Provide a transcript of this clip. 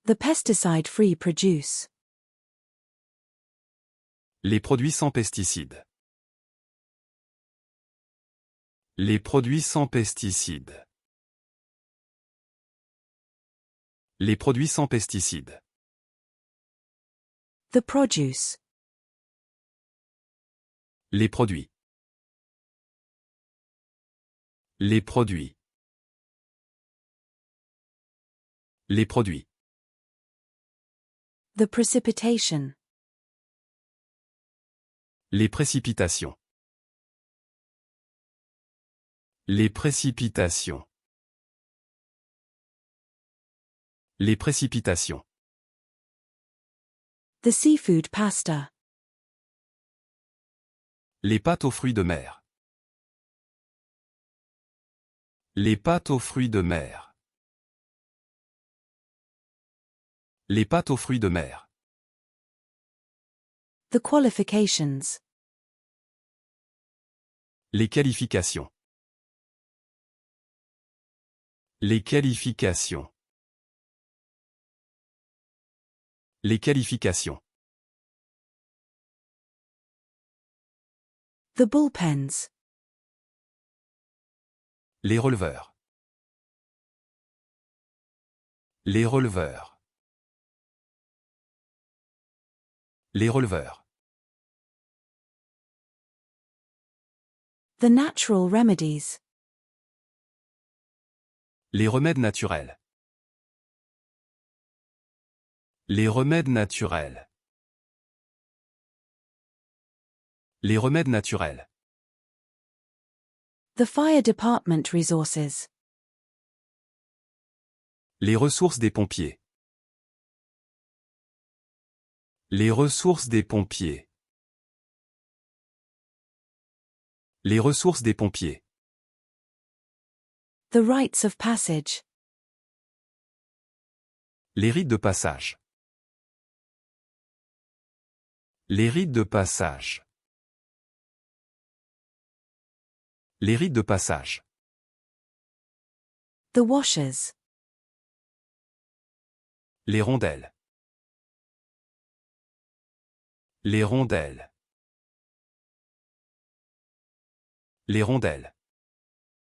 The pesticide-free produce. Les produits sans pesticides. Les produits sans pesticides. Les produits sans pesticides. The produce. Les produits. Les produits. Les produits. The precipitation. Les précipitations. Les précipitations. Les précipitations. The seafood pasta. Les pâtes aux fruits de mer. Les pâtes aux fruits de mer. Les pâtes aux fruits de mer. The qualifications. Les qualifications. Les qualifications. Les qualifications. The bullpens. Les releveurs. Les releveurs. Les releveurs. The natural remedies. Les remèdes naturels. Les remèdes naturels. Les remèdes naturels. The fire department resources. Les ressources des pompiers. Les ressources des pompiers. Les ressources des pompiers. The rites of passage. Les rites de passage. Les rites de passage. Les rites de passage. The washers. Les rondelles. Les rondelles. Les rondelles.